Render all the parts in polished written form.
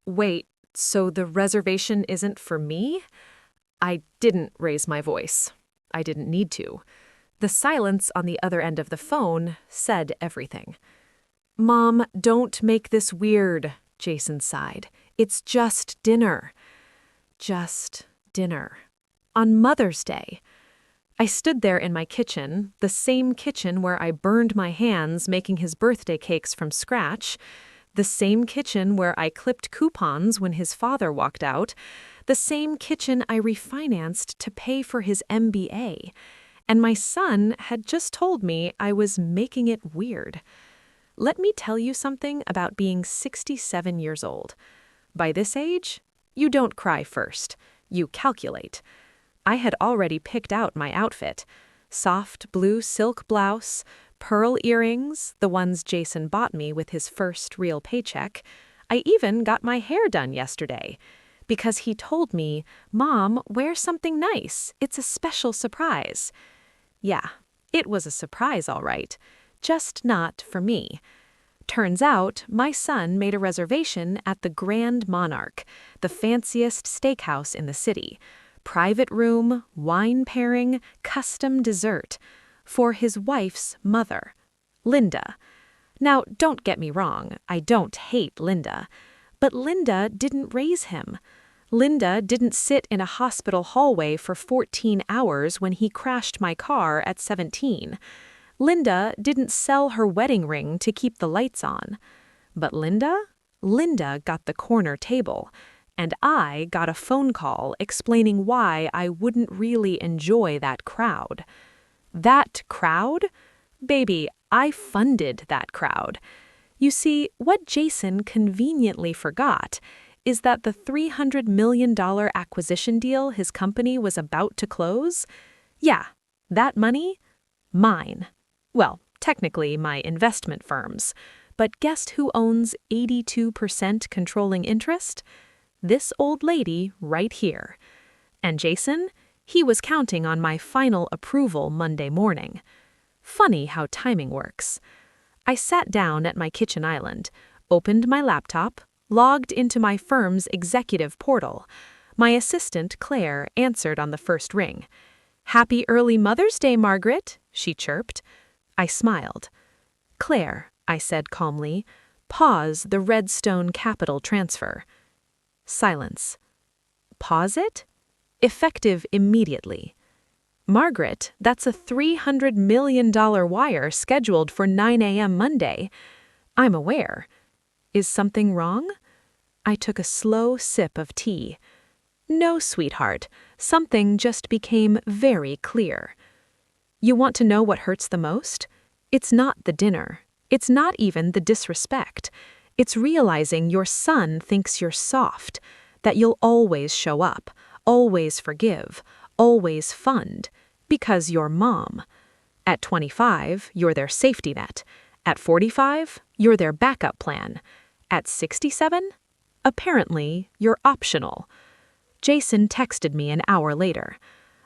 Wait, so the reservation isn't for me? I didn't raise my voice. I didn't need to. The silence on the other end of the phone said everything. Mom, don't make this weird, Jason sighed. It's just dinner. Just dinner. On Mother's Day. I stood there in my kitchen, the same kitchen where I burned my hands making his birthday cakes from scratch, the same kitchen where I clipped coupons when his father walked out, the same kitchen I refinanced to pay for his MBA. And my son had just told me I was making it weird. Let me tell you something about being 67 years old. By this age, you don't cry first. You calculate. I had already picked out my outfit. Soft blue silk blouse, pearl earrings, the ones Jason bought me with his first real paycheck. I even got my hair done yesterday. Because he told me, Mom, wear something nice. It's a special surprise. Yeah, it was a surprise, all right. Just not for me. Turns out, my son made a reservation at the Grand Monarch, the fanciest steakhouse in the city. Private room, wine pairing, custom dessert. For his wife's mother, Linda. Now, don't get me wrong, I don't hate Linda. But Linda didn't raise him. Linda didn't sit in a hospital hallway for 14 hours when he crashed my car at 17. Linda didn't sell her wedding ring to keep the lights on. But Linda got the corner table. And I got a phone call explaining why I wouldn't really enjoy that crowd. That crowd? Baby, I funded that crowd. You see, what Jason conveniently forgot is that the $300 million acquisition deal his company was about to close? Yeah, that money? Mine. Well, technically my investment firm's. But guess who owns 82% controlling interest? This old lady right here. And Jason? He was counting on my final approval Monday morning. Funny how timing works. I sat down at my kitchen island, opened my laptop, logged into my firm's executive portal. My assistant, Claire, answered on the first ring. "Happy early Mother's Day, Margaret," she chirped. I smiled. "Claire," I said calmly, "pause the Redstone capital transfer." Silence. Pause it? Effective immediately. Margaret, that's a $300 million wire scheduled for 9 a.m. Monday. I'm aware. Is something wrong? I took a slow sip of tea. No, sweetheart, something just became very clear. You want to know what hurts the most? It's not the dinner. It's not even the disrespect. It's realizing your son thinks you're soft, that you'll always show up, always forgive, always fund, because you're mom. At 25, you're their safety net. At 45, you're their backup plan. At 67, apparently, you're optional. Jason texted me an hour later.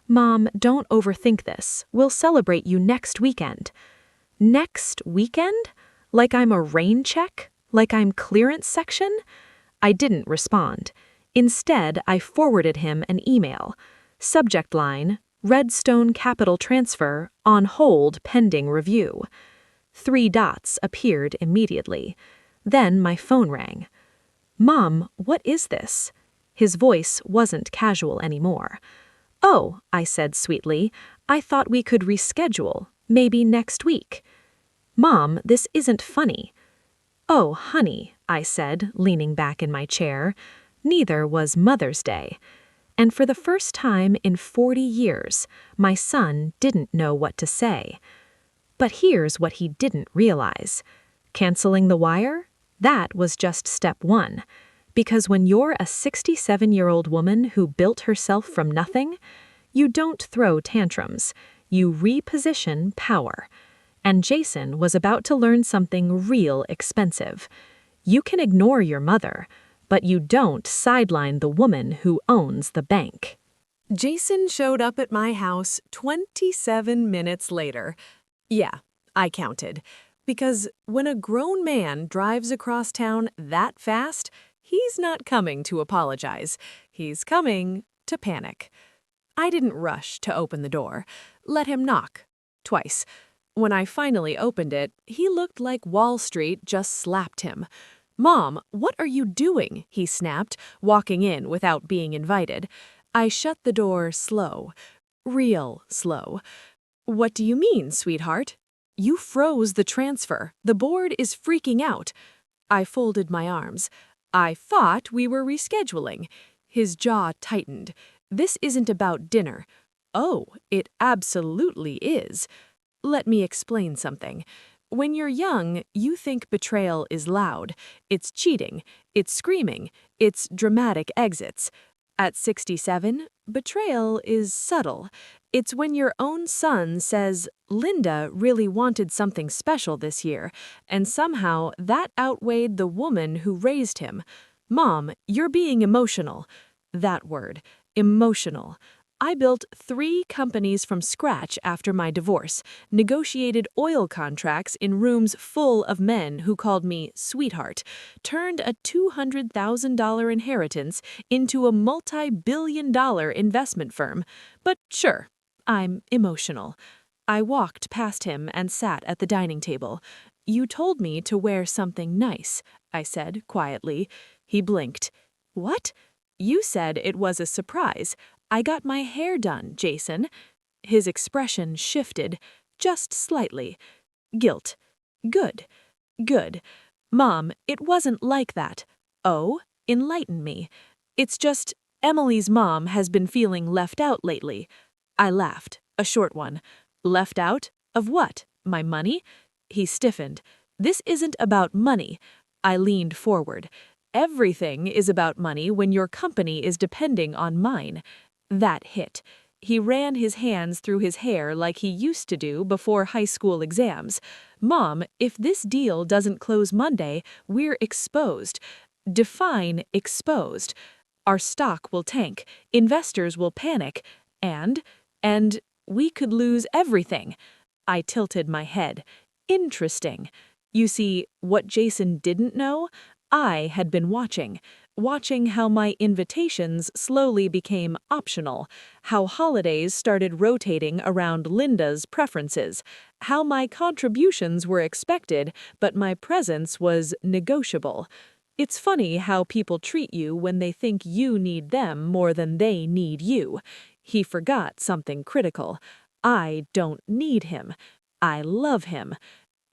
"Mom, don't overthink this. We'll celebrate you next weekend." Next weekend? Like I'm a rain check? Like I'm clearance section? I didn't respond. Instead, I forwarded him an email. Subject line, Redstone capital transfer, on hold pending review. 3 dots appeared immediately. Then my phone rang. "Mom, what is this?" His voice wasn't casual anymore. "Oh," I said sweetly, "I thought we could reschedule, maybe next week." "Mom, this isn't funny." "Oh, honey," I said, leaning back in my chair, neither was Mother's Day. And for the first time in 40 years, my son didn't know what to say. But here's what he didn't realize. Canceling the wire? That was just step 1. Because when you're a 67-year-old woman who built herself from nothing, you don't throw tantrums. You reposition power. And Jason was about to learn something real expensive. You can ignore your mother, but you don't sideline the woman who owns the bank. Jason showed up at my house 27 minutes later. Yeah, I counted. Because when a grown man drives across town that fast, He's not coming to apologize. He's coming to panic. I didn't rush to open the door. Let him knock. Twice. When I finally opened it, he looked like Wall Street just slapped him. "Mom, what are you doing?" he snapped, walking in without being invited. I shut the door slow. Real slow. "What do you mean, sweetheart?" "You froze the transfer. The board is freaking out." I folded my arms. "I thought we were rescheduling." His jaw tightened. "This isn't about dinner." "Oh, it absolutely is." Let me explain something. When you're young, you think betrayal is loud. It's cheating. It's screaming. It's dramatic exits. At 67, betrayal is subtle. It's when your own son says, "Linda really wanted something special this year," and somehow that outweighed the woman who raised him. "Mom, you're being emotional." That word, emotional. I built 3 companies from scratch after my divorce, negotiated oil contracts in rooms full of men who called me sweetheart, turned a $200,000 inheritance into a multi-billion-dollar investment firm. But sure, I'm emotional. I walked past him and sat at the dining table. "You told me to wear something nice," I said quietly. He blinked. "What?" "You said it was a surprise. I got my hair done, Jason." His expression shifted, just slightly. Guilt. Good. Good. "Mom, it wasn't like that." "Oh? Enlighten me." "It's just, Emily's mom has been feeling left out lately." I laughed, a short one. "Left out? Of what? My money?" He stiffened. "This isn't about money." I leaned forward. "Everything is about money when your company is depending on mine." That hit. He ran his hands through his hair like he used to do before high school exams. "Mom, if this deal doesn't close Monday, we're exposed." Define exposed. "Our stock will tank, investors will panic, and we could lose everything." I tilted my head. Interesting. You see, what Jason didn't know, I had been watching how my invitations slowly became optional, how holidays started rotating around Linda's preferences, how my contributions were expected, but my presence was negotiable. It's funny how people treat you when they think you need them more than they need you. He forgot something critical. I don't need him. I love him.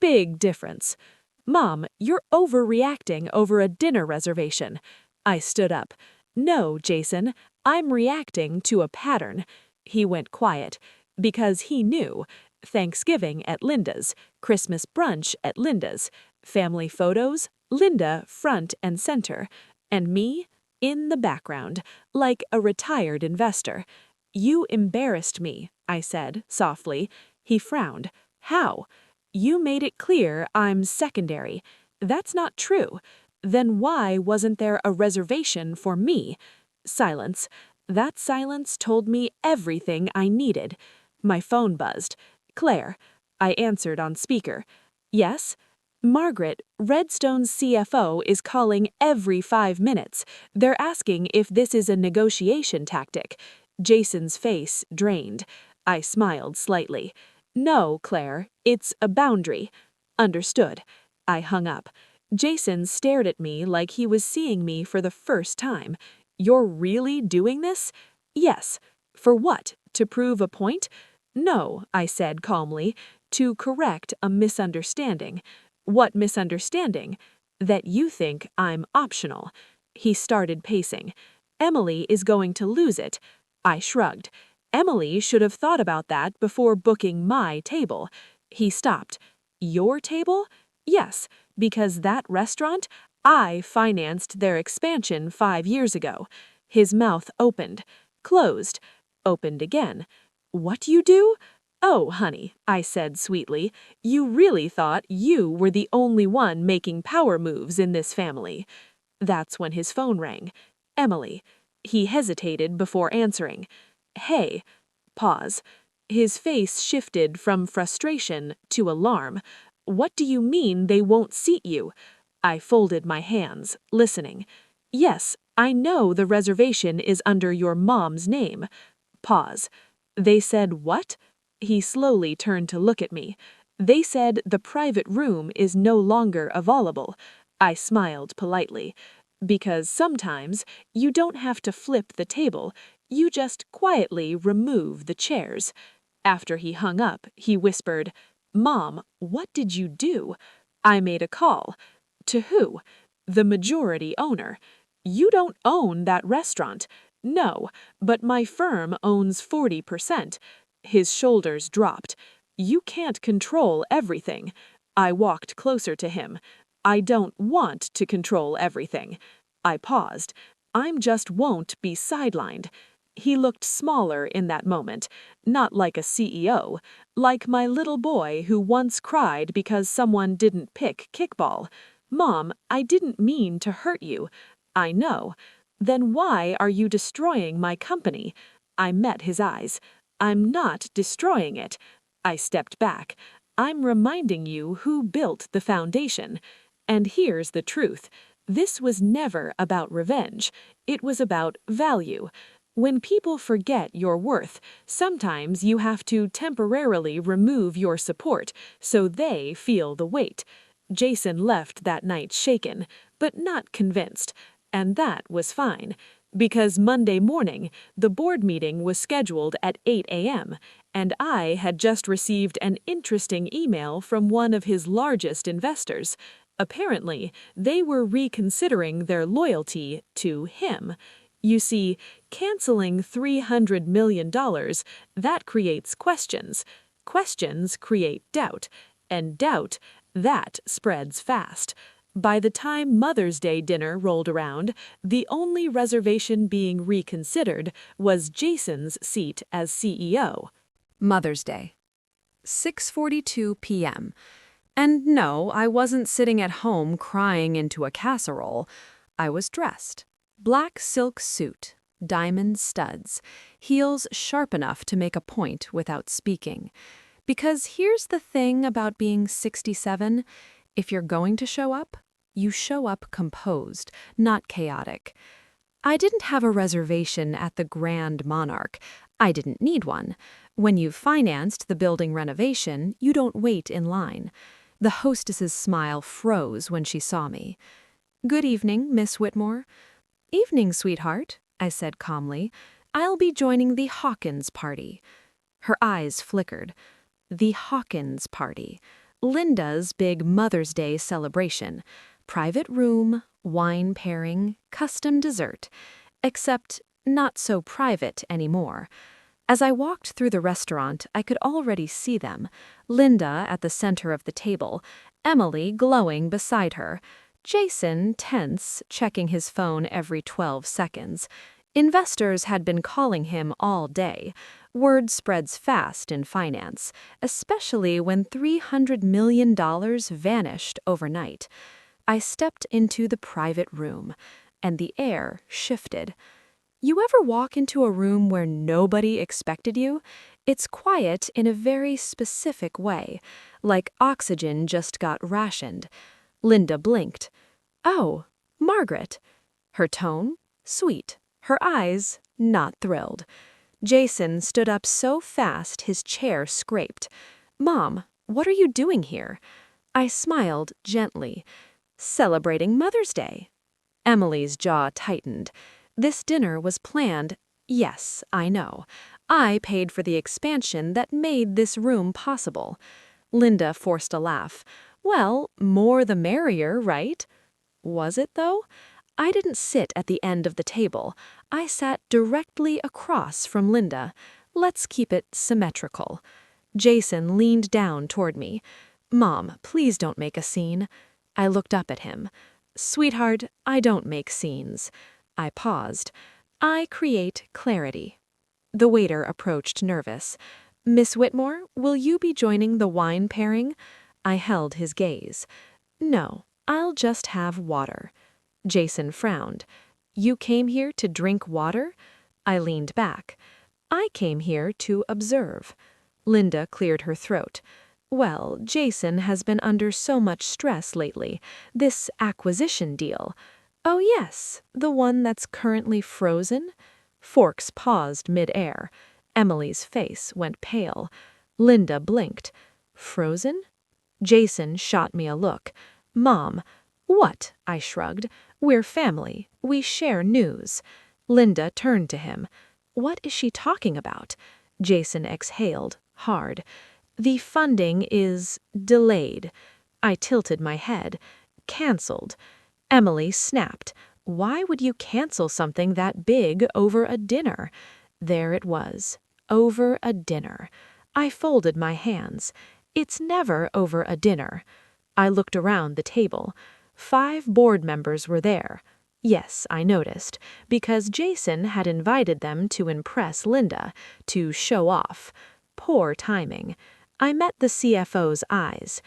Big difference. "Mom, you're overreacting over a dinner reservation." I stood up. "No, Jason, I'm reacting to a pattern." He went quiet. Because he knew. Thanksgiving at Linda's, Christmas brunch at Linda's, family photos, Linda front and center, and me in the background, like a retired investor. "You embarrassed me," I said softly. He frowned. "How?" "You made it clear I'm secondary." "That's not true." "Then why wasn't there a reservation for me?" Silence. That silence told me everything I needed. My phone buzzed. "Claire." I answered on speaker. "Yes?" "Margaret, Redstone's CFO is calling every 5 minutes. They're asking if this is a negotiation tactic." Jason's face drained. I smiled slightly. "No, Claire, it's a boundary." "Understood." I hung up. Jason stared at me like he was seeing me for the first time. "You're really doing this?" "Yes." "For what? To prove a point?" "No," I said calmly, "to correct a misunderstanding." "What misunderstanding?" "That you think I'm optional." He started pacing. "Emily is going to lose it." I shrugged. "Emily should have thought about that before booking my table." He stopped. "Your table?" "Yes, because that restaurant, I financed their expansion 5 years ago." His mouth opened, closed, opened again. "What you do?" "Oh, honey," I said sweetly, "you really thought you were the only one making power moves in this family." That's when his phone rang. Emily. He hesitated before answering. "Hey." Pause. His face shifted from frustration to alarm. "What do you mean they won't seat you?" I folded my hands, listening. Yes, I know the reservation is under your mom's name. Pause. They said what? He slowly turned to look at me. They said the private room is no longer available. I smiled politely. Because sometimes you don't have to flip the table, you just quietly remove the chairs. After he hung up, he whispered, Mom, what did you do? I made a call. To who? The majority owner. You don't own that restaurant. No, but my firm owns 40%. His shoulders dropped. You can't control everything. I walked closer to him. I don't want to control everything. I paused. I'm just won't be sidelined. He looked smaller in that moment, not like a CEO, like my little boy who once cried because someone didn't pick kickball. Mom, I didn't mean to hurt you. I know. Then why are you destroying my company? I met his eyes. I'm not destroying it. I stepped back. I'm reminding you who built the foundation. And here's the truth. This was never about revenge. It was about value. When people forget your worth, sometimes you have to temporarily remove your support so they feel the weight. Jason left that night shaken, but not convinced, and that was fine. Because Monday morning, the board meeting was scheduled at 8 a.m., and I had just received an interesting email from one of his largest investors. Apparently, they were reconsidering their loyalty to him. You see, canceling $300 million, that creates questions. Questions create doubt, and doubt, that spreads fast. By the time Mother's Day dinner rolled around, the only reservation being reconsidered was Jason's seat as CEO. Mother's Day. 6:42 p.m. And no, I wasn't sitting at home crying into a casserole. I was dressed. Black silk suit, diamond studs, heels sharp enough to make a point without speaking. Because here's the thing about being 67, if you're going to show up, you show up composed, not chaotic. I didn't have a reservation at the Grand Monarch. I didn't need one. When you've financed the building renovation, you don't wait in line. The hostess's smile froze when she saw me. "Good evening, Miss Whitmore." "Evening, sweetheart," I said calmly. "I'll be joining the Hawkins party." Her eyes flickered. The Hawkins party. Linda's big Mother's Day celebration. Private room, wine pairing, custom dessert. Except not so private anymore. As I walked through the restaurant, I could already see them. Linda at the center of the table, Emily glowing beside her, Jason tense, checking his phone every 12 seconds. Investors had been calling him all day. Word spreads fast in finance, especially when $300 million vanished overnight. I stepped into the private room, and the air shifted. You ever walk into a room where nobody expected you? It's quiet in a very specific way, like oxygen just got rationed. Linda blinked. "Oh, Margaret." Her tone? Sweet. Her eyes? Not thrilled. Jason stood up so fast his chair scraped. "Mom, what are you doing here?" I smiled gently. "Celebrating Mother's Day." Emily's jaw tightened. This dinner was planned. Yes, I know. I paid for the expansion that made this room possible. Linda forced a laugh. "Well, more the merrier, right?" Was it, though? I didn't sit at the end of the table. I sat directly across from Linda. Let's keep it symmetrical. Jason leaned down toward me. "Mom, please don't make a scene." I looked up at him. "Sweetheart, I don't make scenes." I paused. "I create clarity." The waiter approached nervous. "Miss Whitmore, will you be joining the wine pairing?" I held his gaze. "No, I'll just have water." Jason frowned. "You came here to drink water?" I leaned back. "I came here to observe." Linda cleared her throat. "Well, Jason has been under so much stress lately. This acquisition deal." Oh, yes, the one that's currently frozen? Forks paused mid-air. Emily's face went pale. Linda blinked. Frozen? Jason shot me a look. Mom. What? I shrugged. We're family. We share news. Linda turned to him. What is she talking about? Jason exhaled, hard. The funding is delayed. I tilted my head. Cancelled. Emily snapped. Why would you cancel something that big over a dinner? There it was. Over a dinner. I folded my hands. It's never over a dinner. I looked around the table. 5 board members were there. Yes, I noticed, because Jason had invited them to impress Linda, to show off. Poor timing. I met the CFO's eyes.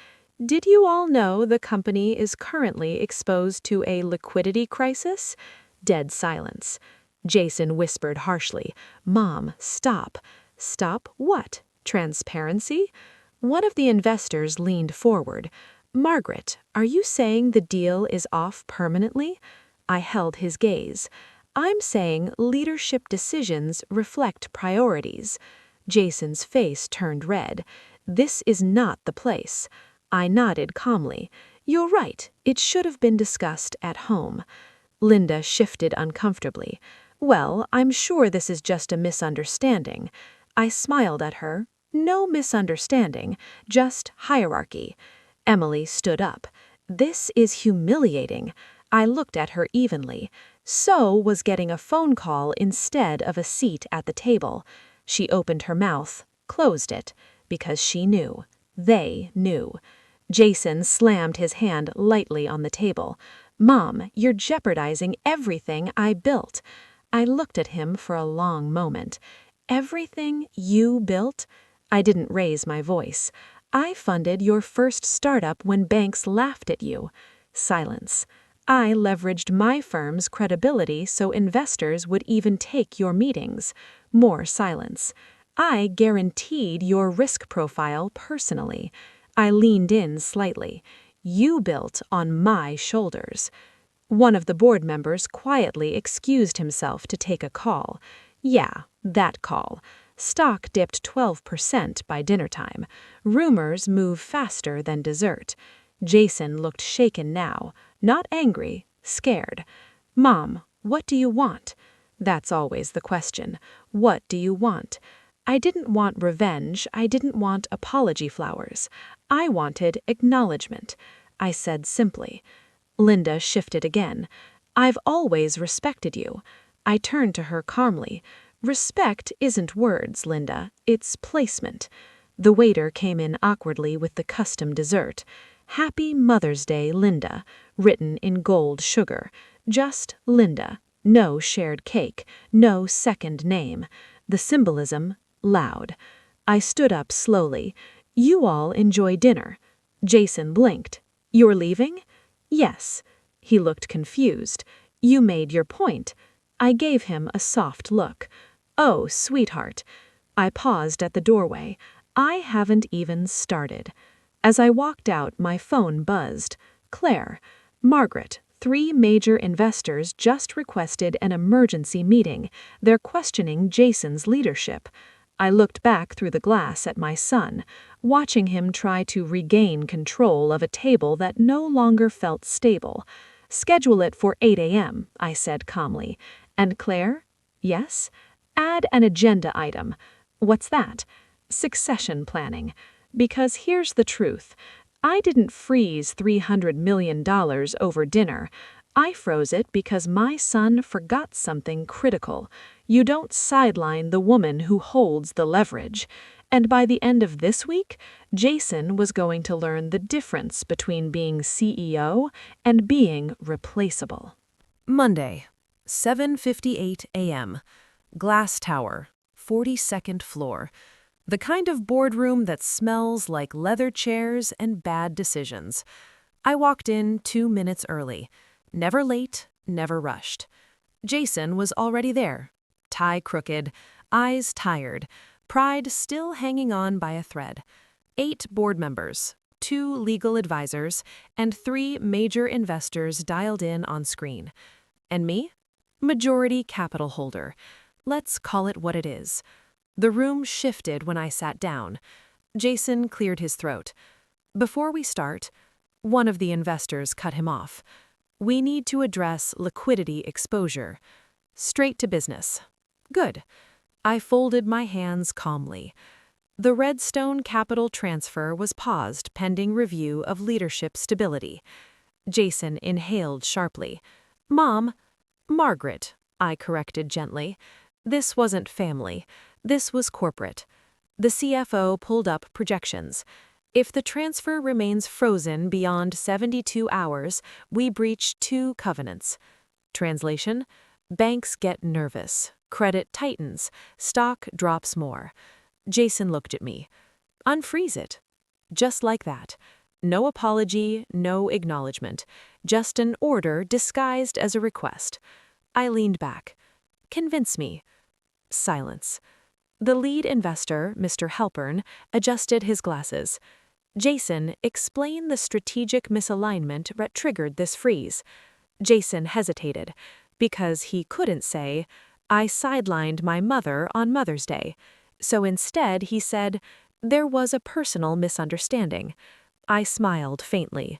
Did you all know the company is currently exposed to a liquidity crisis? Dead silence. Jason whispered harshly, Mom, stop. Stop what? Transparency? One of the investors leaned forward. Margaret, are you saying the deal is off permanently? I held his gaze. I'm saying leadership decisions reflect priorities. Jason's face turned red. This is not the place. I nodded calmly. You're right, it should have been discussed at home. Linda shifted uncomfortably. Well, I'm sure this is just a misunderstanding. I smiled at her. No misunderstanding, just hierarchy. Emily stood up. This is humiliating. I looked at her evenly. So was getting a phone call instead of a seat at the table. She opened her mouth, closed it, because she knew. They knew. Jason slammed his hand lightly on the table. Mom, you're jeopardizing everything I built. I looked at him for a long moment. Everything you built? I didn't raise my voice. I funded your first startup when banks laughed at you. Silence. I leveraged my firm's credibility so investors would even take your meetings. More silence. I guaranteed your risk profile personally. I leaned in slightly. You built on my shoulders. One of the board members quietly excused himself to take a call. Yeah, that call. Stock dipped 12% by dinner time. Rumors move faster than dessert. Jason looked shaken now, not angry, scared. Mom, what do you want? That's always the question. What do you want? I didn't want revenge. I didn't want apology flowers. I wanted acknowledgement. I said simply. Linda shifted again. I've always respected you. I turned to her calmly. Respect isn't words, Linda. It's placement. The waiter came in awkwardly with the custom dessert. Happy Mother's Day, Linda, written in gold sugar. Just Linda. No shared cake. No second name. The symbolism, loud. I stood up slowly. You all enjoy dinner. Jason blinked. You're leaving? Yes. He looked confused. You made your point. I gave him a soft look. Oh, sweetheart. I paused at the doorway. I haven't even started. As I walked out, my phone buzzed. Claire. Margaret. 3 major investors just requested an emergency meeting. They're questioning Jason's leadership. I looked back through the glass at my son, watching him try to regain control of a table that no longer felt stable. Schedule it for 8 a.m., I said calmly. And Claire? Yes? Add an agenda item. What's that? Succession planning. Because here's the truth. I didn't freeze $300 million over dinner. I froze it because my son forgot something critical. You don't sideline the woman who holds the leverage. And by the end of this week, Jason was going to learn the difference between being CEO and being replaceable. Monday, 7:58 a.m. Glass Tower, 42nd floor. The kind of boardroom that smells like leather chairs and bad decisions. I walked in 2 minutes early. Never late, never rushed. Jason was already there. Tie crooked, eyes tired, pride still hanging on by a thread. 8 board members, 2 legal advisors, and 3 major investors dialed in on screen. And me? Majority capital holder. Let's call it what it is. The room shifted when I sat down. Jason cleared his throat. Before we start, one of the investors cut him off. We need to address liquidity exposure. Straight to business. Good. I folded my hands calmly. The Redstone capital transfer was paused pending review of leadership stability. Jason inhaled sharply. Mom, Margaret, I corrected gently. This wasn't family. This was corporate. The CFO pulled up projections. If the transfer remains frozen beyond 72 hours, we breach 2 covenants. Translation: banks get nervous, credit tightens, stock drops more. Jason looked at me. Unfreeze it. Just like that. No apology, no acknowledgement. Just an order disguised as a request. I leaned back. Convince me. Silence. The lead investor, Mr. Halpern, adjusted his glasses. Jason, explain the strategic misalignment that triggered this freeze. Jason hesitated, because he couldn't say, I sidelined my mother on Mother's Day. So instead he said, there was a personal misunderstanding. I smiled faintly.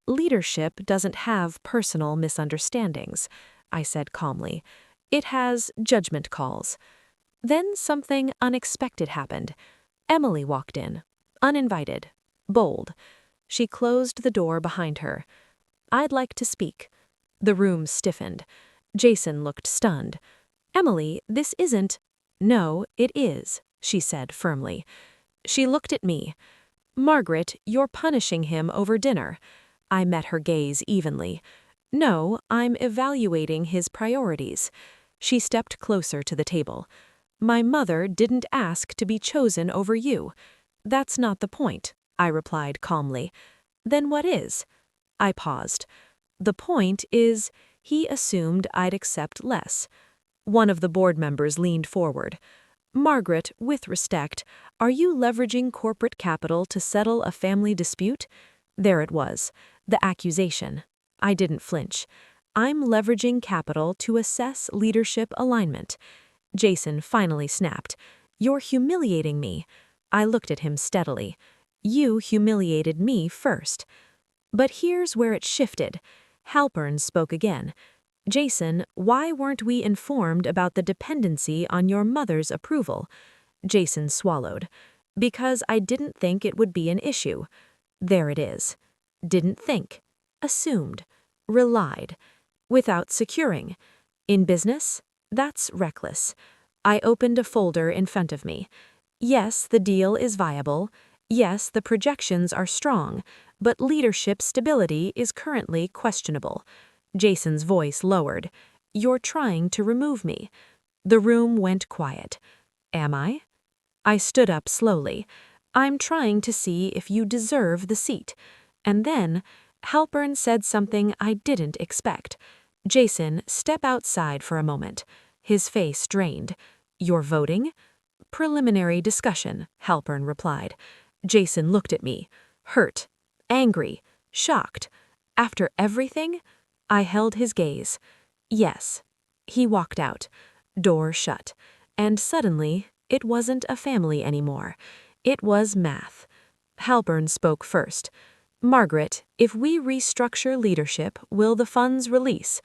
Leadership doesn't have personal misunderstandings, I said calmly. It has judgment calls. Then something unexpected happened. Emily walked in, uninvited, bold. She closed the door behind her. I'd like to speak. The room stiffened. Jason looked stunned. Emily, this isn't. No, it is, she said firmly. She looked at me. Margaret, you're punishing him over dinner. I met her gaze evenly. No, I'm evaluating his priorities. She stepped closer to the table. My mother didn't ask to be chosen over you. That's not the point, I replied calmly. Then what is? I paused. The point is, he assumed I'd accept less. One of the board members leaned forward. Margaret, with respect, are you leveraging corporate capital to settle a family dispute? There it was, the accusation. I didn't flinch. I'm leveraging capital to assess leadership alignment. Jason finally snapped. You're humiliating me. I looked at him steadily. You humiliated me first. But here's where it shifted. Halpern spoke again. Jason, why weren't we informed about the dependency on your mother's approval? Jason swallowed. Because I didn't think it would be an issue. There it is. Didn't think. Assumed. Relied. Without securing. In business? That's reckless. I opened a folder in front of me. Yes, the deal is viable. Yes, the projections are strong, but leadership stability is currently questionable. Jason's voice lowered. You're trying to remove me. The room went quiet. Am I? I stood up slowly. I'm trying to see if you deserve the seat. And then, Halpern said something I didn't expect. Jason, step outside for a moment. His face drained. You're voting? Preliminary discussion, Halpern replied. Jason looked at me. Hurt. Angry. Shocked. After everything? I held his gaze. Yes. He walked out. Door shut. And suddenly, it wasn't a family anymore. It was math. Halpern spoke first. Margaret, if we restructure leadership, will the funds release?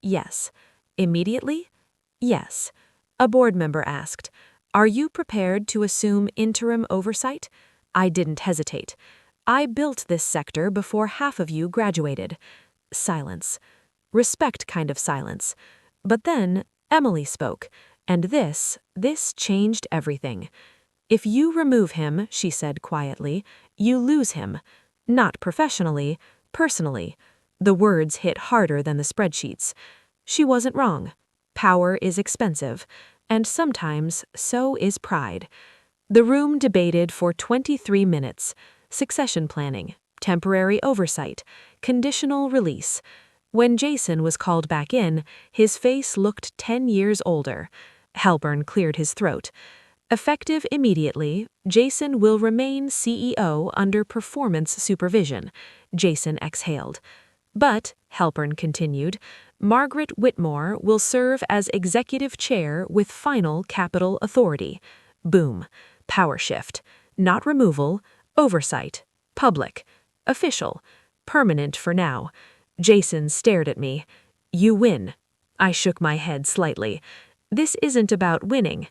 Yes. Immediately? Yes. A board member asked, Are you prepared to assume interim oversight? I didn't hesitate. I built this sector before half of you graduated. Silence. Respect kind of silence. But then Emily spoke, and this changed everything. If you remove him, she said quietly, you lose him. Not professionally, personally. The words hit harder than the spreadsheets. She wasn't wrong. Power is expensive, and sometimes so is pride. The room debated for 23 minutes. Succession planning, temporary oversight, conditional release. When Jason was called back in, his face looked 10 years older. Halpern cleared his throat. Effective immediately, Jason will remain CEO under performance supervision. Jason exhaled. But, Halpern continued, Margaret Whitmore will serve as executive chair with final capital authority. Boom. Power shift. Not removal, oversight. Public. Official. Permanent for now. Jason stared at me. You win. I shook my head slightly. This isn't about winning.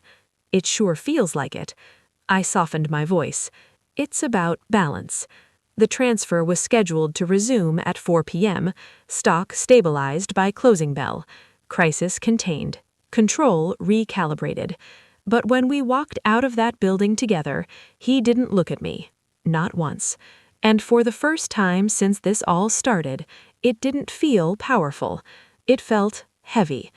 It sure feels like it. I softened my voice. It's about balance. The transfer was scheduled to resume at 4 p.m., stock stabilized by closing bell, crisis contained, control recalibrated. But when we walked out of that building together, he didn't look at me. Not once. And for the first time since this all started, it didn't feel powerful. It felt heavy.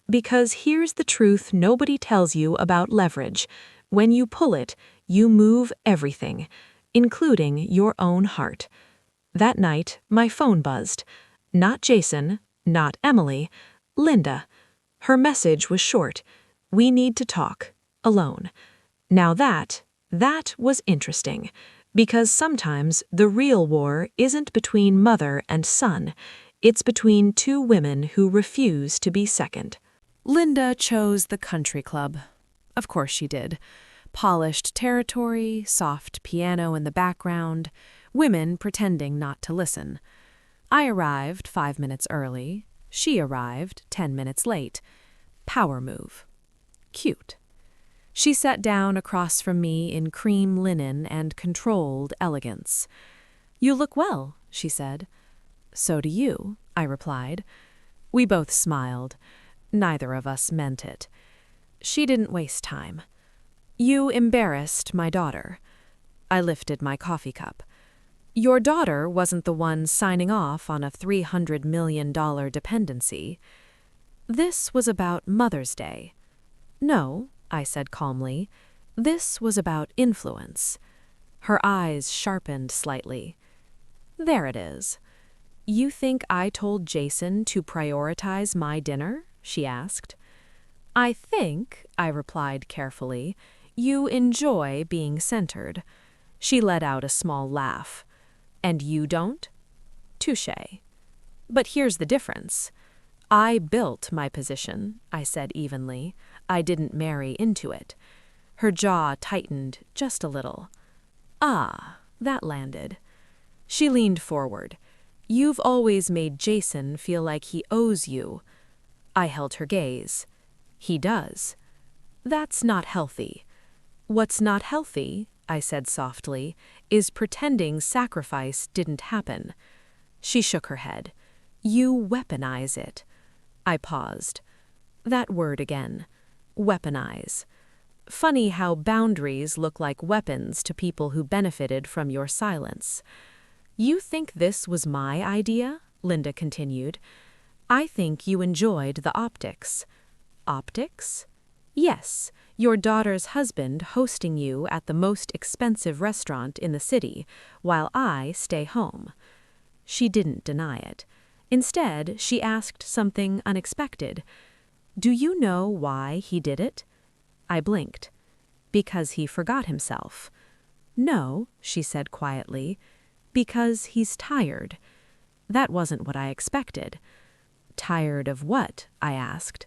Because here's the truth nobody tells you about leverage. When you pull it, you move everything, including your own heart. That night, my phone buzzed. Not Jason, not Emily, Linda. Her message was short. We need to talk. Alone. Now that was interesting. Because sometimes the real war isn't between mother and son. It's between two women who refuse to be second. Linda chose the country club. Of course she did. Polished territory, soft piano in the background, women pretending not to listen. I arrived 5 minutes early. She arrived 10 minutes late. Power move. Cute. She sat down across from me in cream linen and controlled elegance. You look well, she said. So do you, I replied. We both smiled. Neither of us meant it. She didn't waste time. You embarrassed my daughter. I lifted my coffee cup. Your daughter wasn't the one signing off on a $300 million dependency. This was about Mother's Day. No, I said calmly. This was about influence. Her eyes sharpened slightly. There it is. You think I told Jason to prioritize my dinner? She asked. I think, I replied carefully, you enjoy being centered. She let out a small laugh. And you don't? Touché. But here's the difference. I built my position, I said evenly. I didn't marry into it. Her jaw tightened just a little. Ah, that landed. She leaned forward. You've always made Jason feel like he owes you. I held her gaze. He does. That's not healthy. What's not healthy, I said softly, is pretending sacrifice didn't happen. She shook her head. You weaponize it. I paused. That word again. Weaponize. Funny how boundaries look like weapons to people who benefited from your silence. You think this was my idea? Linda continued. I think you enjoyed the optics. Optics? Yes, your daughter's husband hosting you at the most expensive restaurant in the city, while I stay home. She didn't deny it. Instead, she asked something unexpected. Do you know why he did it? I blinked. Because he forgot himself. No, she said quietly. Because he's tired. That wasn't what I expected. Tired of what? I asked.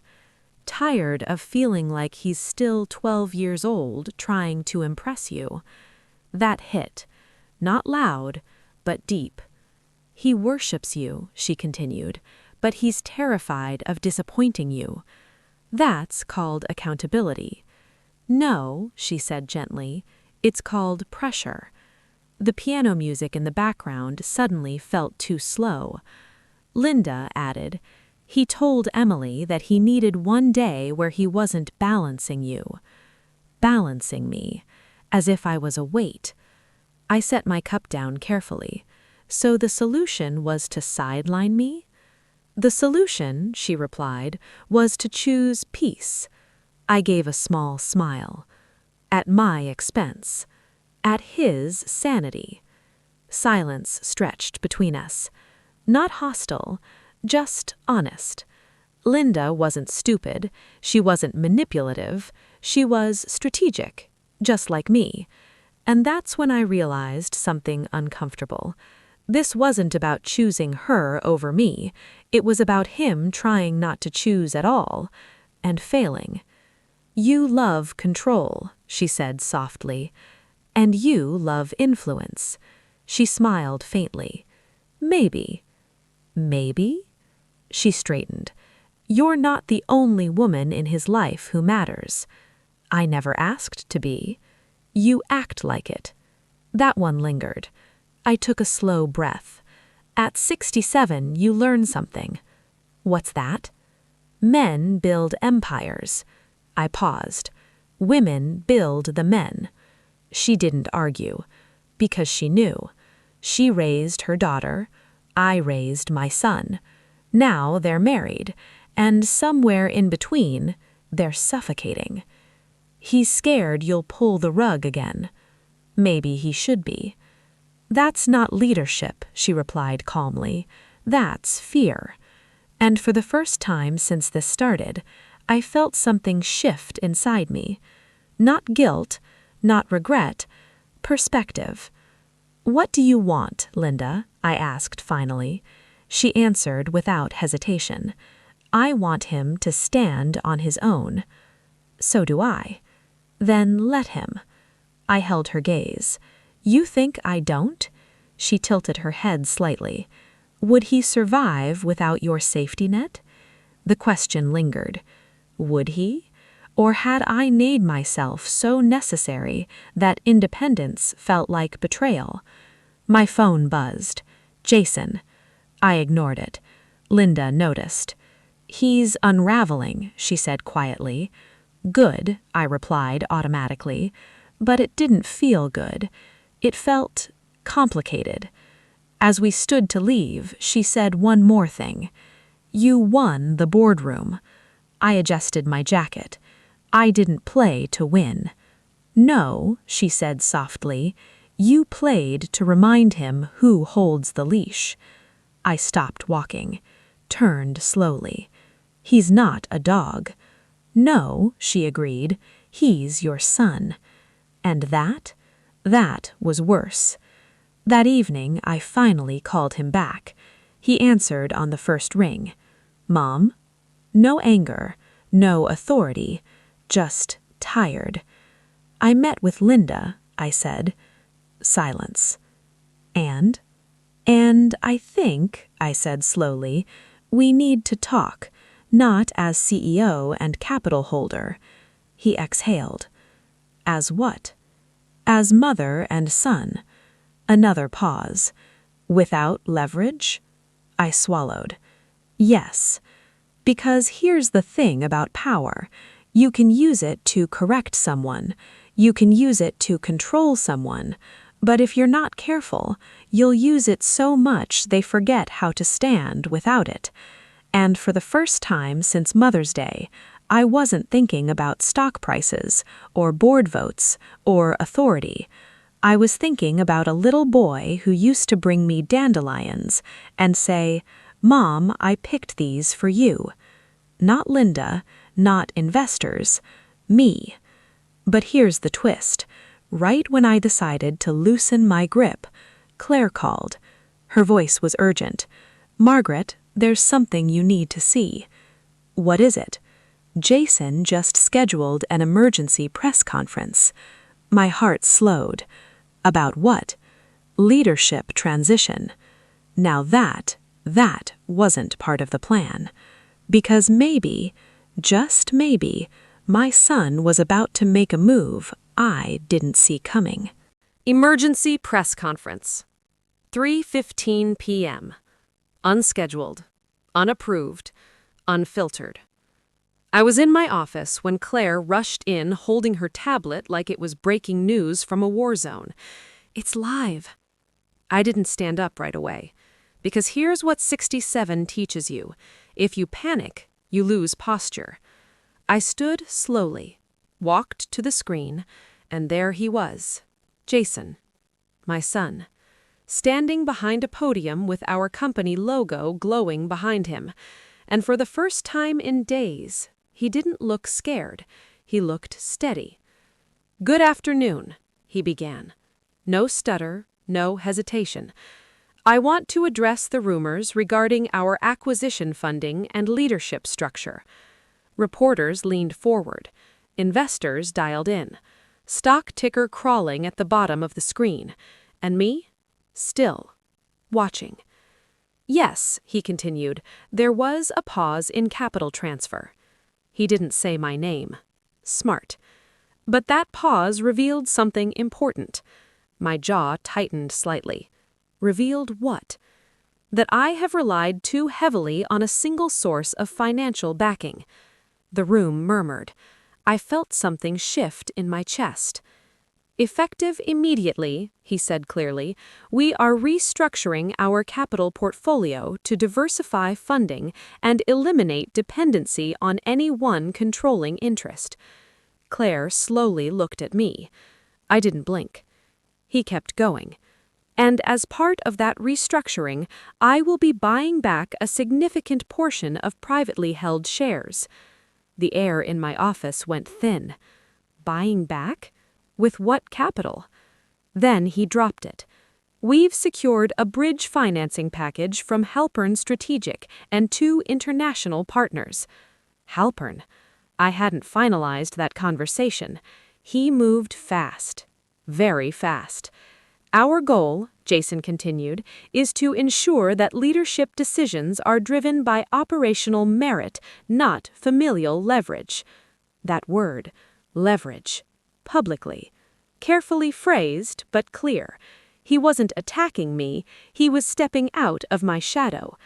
Tired of feeling like he's still 12 years old trying to impress you. That hit. Not loud, but deep. He worships you, she continued, but he's terrified of disappointing you. That's called accountability. No, she said gently, it's called pressure. The piano music in the background suddenly felt too slow. Linda added, he told Emily that he needed one day where he wasn't balancing you. Balancing me, as if I was a weight. I set my cup down carefully. So the solution was to sideline me? The solution, she replied, was to choose peace. I gave a small smile. At my expense. At his sanity. Silence stretched between us. Not hostile, just honest. Linda wasn't stupid. She wasn't manipulative. She was strategic, just like me. And that's when I realized something uncomfortable. This wasn't about choosing her over me. It was about him trying not to choose at all, and failing. "You love control," she said softly. "And you love influence." She smiled faintly. "Maybe." "Maybe?" She straightened. "You're not the only woman in his life who matters. I never asked to be. You act like it." That one lingered. I took a slow breath. "At 67, you learn something." "What's that?" "Men build empires." I paused. "Women build the men." She didn't argue, because she knew. She raised her daughter. I raised my son. Now they're married, and somewhere in between, they're suffocating. "He's scared you'll pull the rug again." Maybe he should be. "That's not leadership," she replied calmly. "That's fear." And for the first time since this started, I felt something shift inside me. Not guilt, not regret, perspective. "What do you want, Linda?" I asked finally. She answered without hesitation. "I want him to stand on his own." "So do I." "Then let him." I held her gaze. "You think I don't?" She tilted her head slightly. "Would he survive without your safety net?" The question lingered. Would he? Or had I made myself so necessary that independence felt like betrayal? My phone buzzed. "Jason." I ignored it. Linda noticed. "He's unraveling," she said quietly. "Good," I replied automatically. But it didn't feel good. It felt complicated. As we stood to leave, she said one more thing. "You won the boardroom." I adjusted my jacket. "I didn't play to win." "No," she said softly. "You played to remind him who holds the leash." I stopped walking, turned slowly. "He's not a dog." "No," she agreed. "He's your son." And that was worse. That evening, I finally called him back. He answered on the first ring. "Mom?" No anger, no authority, just tired. "I met with Linda," I said. Silence. "And?" "And I think," I said slowly, "we need to talk, not as CEO and capital holder." He exhaled. "As what?" "As mother and son." Another pause. "Without leverage?" I swallowed. "Yes. Because here's the thing about power. You can use it to correct someone. You can use it to control someone. But if you're not careful, you'll use it so much they forget how to stand without it." And for the first time since Mother's Day, I wasn't thinking about stock prices, or board votes, or authority. I was thinking about a little boy who used to bring me dandelions and say, "Mom, I picked these for you." Not Linda, not investors, me. But here's the twist. Right when I decided to loosen my grip, Claire called. Her voice was urgent. "Margaret, there's something you need to see." "What is it?" "Jason just scheduled an emergency press conference." My heart slowed. About what? Leadership transition. Now that wasn't part of the plan. Because maybe, just maybe, my son was about to make a move I didn't see coming. Emergency press conference. 3:15 p.m. Unscheduled, unapproved, unfiltered. I was in my office when Claire rushed in holding her tablet like it was breaking news from a war zone. "It's live." I didn't stand up right away. Because here's what 67 teaches you. If you panic, you lose posture. I stood slowly, walked to the screen, and there he was, Jason, my son, standing behind a podium with our company logo glowing behind him. And for the first time in days, he didn't look scared. He looked steady. "Good afternoon," he began. No stutter, no hesitation. "I want to address the rumors regarding our acquisition funding and leadership structure." Reporters leaned forward. Investors dialed in. Stock ticker crawling at the bottom of the screen. And me? Still. Watching. "Yes," he continued, "there was a pause in capital transfer." He didn't say my name. Smart. But that pause revealed something important. My jaw tightened slightly. Revealed what? That I have relied too heavily on a single source of financial backing. The room murmured. I felt something shift in my chest. "Effective immediately," he said clearly, "we are restructuring our capital portfolio to diversify funding and eliminate dependency on any one controlling interest." Claire slowly looked at me. I didn't blink. He kept going. "And as part of that restructuring, I will be buying back a significant portion of privately held shares." The air in my office went thin. Buying back? With what capital? Then he dropped it. "We've secured a bridge financing package from Halpern Strategic and 2 international partners." Halpern. I hadn't finalized that conversation. He moved fast. Very fast. "Our goal," Jason continued, "is to ensure that leadership decisions are driven by operational merit, not familial leverage." That word, leverage. Publicly. Carefully phrased, but clear. He wasn't attacking me, he was stepping out of my shadow.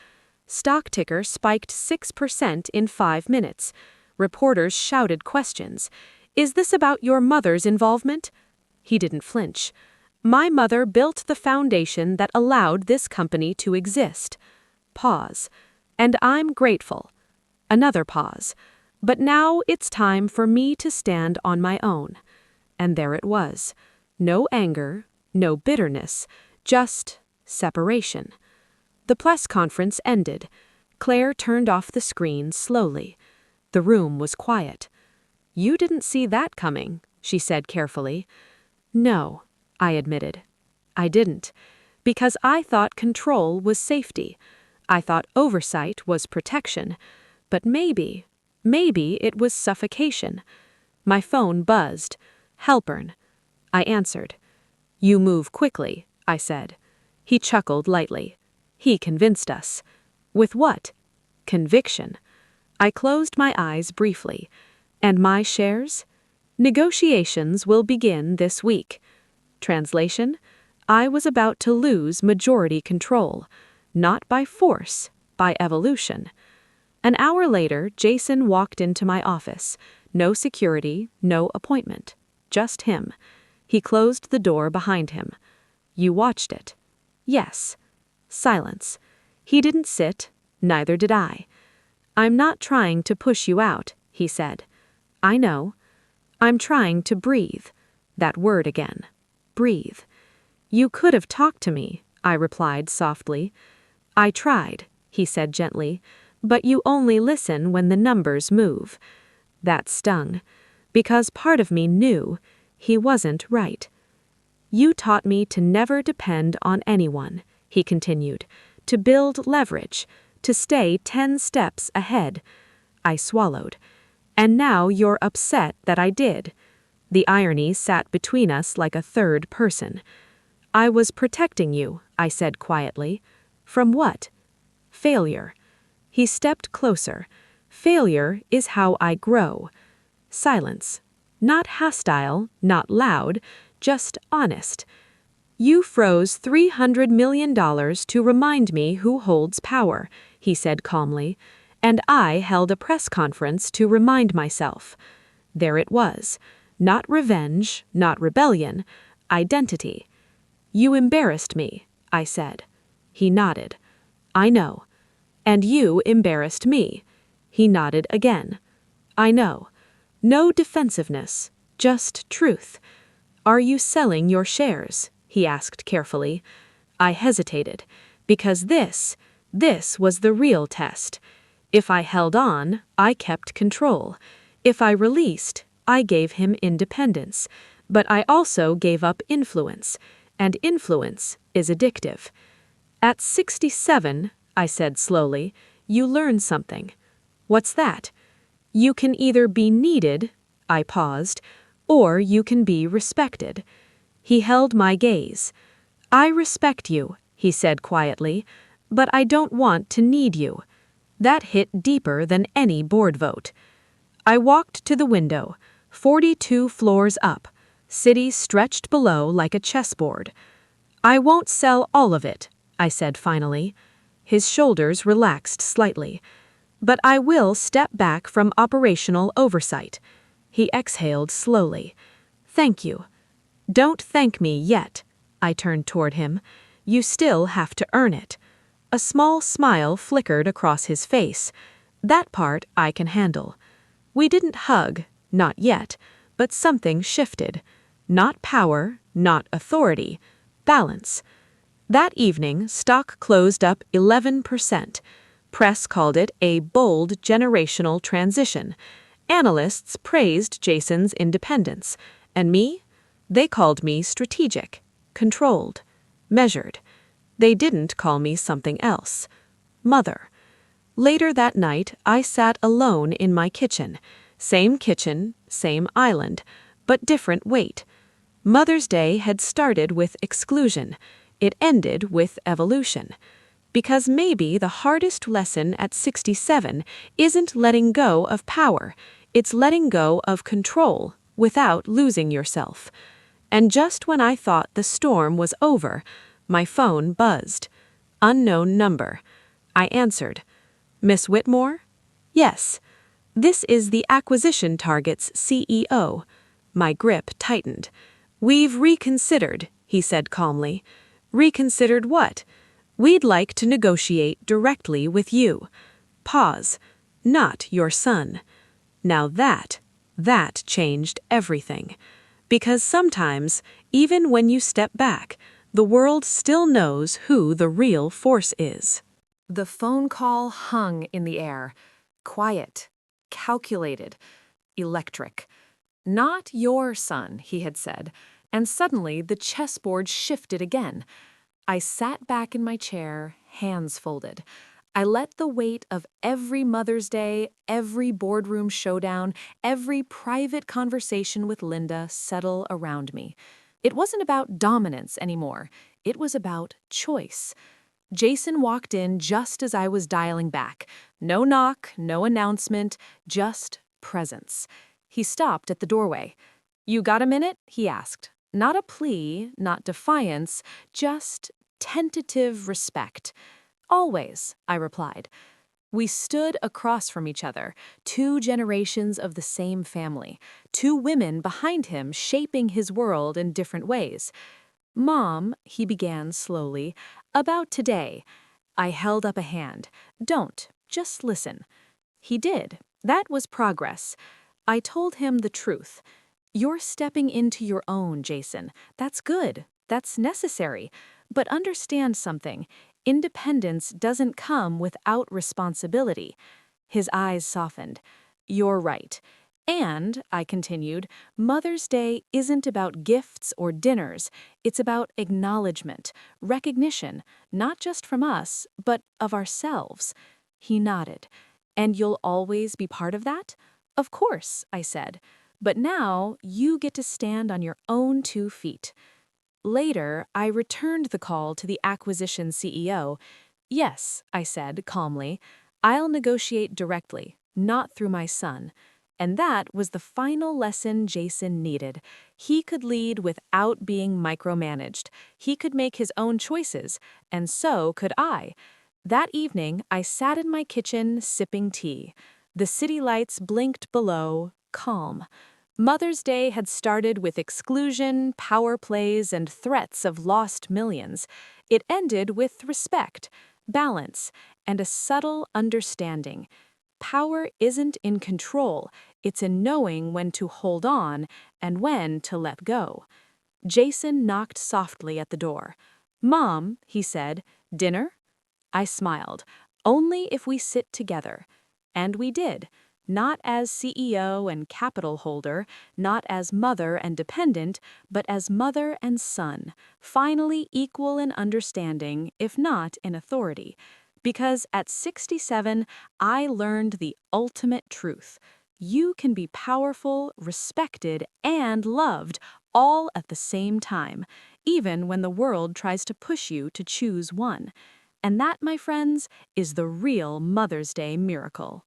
Stock ticker spiked 6% in 5 minutes. Reporters shouted questions. "Is this about your mother's involvement?" He didn't flinch. "My mother built the foundation that allowed this company to exist." Pause. "And I'm grateful." Another pause. "But now it's time for me to stand on my own." And there it was. No anger, no bitterness, just separation. The press conference ended. Claire turned off the screen slowly. The room was quiet. "You didn't see that coming," she said carefully. "No," I admitted. "I didn't. Because I thought control was safety. I thought oversight was protection. But maybe it was suffocation." My phone buzzed. "Halpern." I answered. "You move quickly," I said. He chuckled lightly. "He convinced us." "With what?" "Conviction." I closed my eyes briefly. "And my shares?" "Negotiations will begin this week." Translation: I was about to lose majority control. Not by force, by evolution. An hour later, Jason walked into my office. No security, no appointment. Just him. He closed the door behind him. "You watched it?" "Yes." Silence. He didn't sit, neither did I. "I'm not trying to push you out," he said. "I know. I'm trying to breathe." That word again. Breathe. "You could have talked to me," I replied softly. "I tried," he said gently, "but you only listen when the numbers move." That stung, because part of me knew he wasn't right. "You taught me to never depend on anyone," he continued, "to build leverage, to stay 10 steps ahead." I swallowed. "And now you're upset that I did." The irony sat between us like a third person. "I was protecting you," I said quietly. "From what?" "Failure." He stepped closer. "Failure is how I grow." Silence. Not hostile, not loud, just honest. "You froze $300 million to remind me who holds power," he said calmly, "and I held a press conference to remind myself." There it was. Not revenge, not rebellion, identity. "You embarrassed me," I said. He nodded. "I know." "And you embarrassed me." He nodded again. "I know." No defensiveness, just truth. "Are you selling your shares?" he asked carefully. I hesitated, because this was the real test. If I held on, I kept control. If I released, I gave him independence, but I also gave up influence, and influence is addictive. At 67, I said slowly, you learn something. What's that? You can either be needed, I paused, or you can be respected. He held my gaze. I respect you, he said quietly, but I don't want to need you. That hit deeper than any board vote. I walked to the window, 42 floors up, city stretched below like a chessboard. I won't sell all of it, I said finally. His shoulders relaxed slightly. But I will step back from operational oversight. He exhaled slowly. Thank you. Don't thank me yet. I turned toward him. You still have to earn it. A small smile flickered across his face. That part I can handle. We didn't hug, not yet, but something shifted. Not power, not authority, balance. That evening, stock closed up 11%. Press called it a bold generational transition. Analysts praised Jason's independence. And me? They called me strategic, controlled, measured. They didn't call me something else. Mother. Later that night, I sat alone in my kitchen. Same kitchen, same island, but different weight. Mother's Day had started with exclusion. It ended with evolution. Because maybe the hardest lesson at 67 isn't letting go of power, it's letting go of control without losing yourself. And just when I thought the storm was over, my phone buzzed. Unknown number. I answered. Miss Whitmore? Yes. This is the acquisition target's CEO. My grip tightened. We've reconsidered, he said calmly. Reconsidered what? We'd like to negotiate directly with you. Pause. Not your son. Now that changed everything. Because sometimes, even when you step back, the world still knows who the real force is. The phone call hung in the air. Quiet, calculated, electric. Not your son, he had said, and suddenly the chessboard shifted again. I sat back in my chair, hands folded. I let the weight of every Mother's Day, every boardroom showdown, every private conversation with Linda settle around me. It wasn't about dominance anymore. It was about choice. Jason walked in just as I was dialing back. No knock, no announcement, just presence. He stopped at the doorway. You got a minute? He asked. Not a plea, not defiance, just tentative respect. Always, I replied. We stood across from each other, 2 generations of the same family, 2 women behind him shaping his world in different ways. Mom, he began slowly, about today. I held up a hand. Don't, just listen. He did. That was progress. I told him the truth. You're stepping into your own, Jason. That's good. That's necessary. But understand something. Independence doesn't come without responsibility. His eyes softened. You're right. And, I continued, Mother's Day isn't about gifts or dinners. It's about acknowledgement, recognition, not just from us, but of ourselves. He nodded. And you'll always be part of that? Of course, I said. But now you get to stand on your own 2 feet. Later, I returned the call to the acquisition CEO. Yes, I said calmly, I'll negotiate directly, not through my son. And that was the final lesson Jason needed. He could lead without being micromanaged. He could make his own choices, and so could I. That evening, I sat in my kitchen sipping tea. The city lights blinked below, calm. Mother's Day had started with exclusion, power plays, and threats of lost millions. It ended with respect, balance, and a subtle understanding. Power isn't in control, it's in knowing when to hold on and when to let go. Jason knocked softly at the door. Mom, he said, dinner? I smiled. Only if we sit together. And we did. Not as CEO and capital holder, not as mother and dependent, but as mother and son, finally equal in understanding, if not in authority. Because at 67, I learned the ultimate truth. You can be powerful, respected, and loved all at the same time, even when the world tries to push you to choose one. And that, my friends, is the real Mother's Day miracle.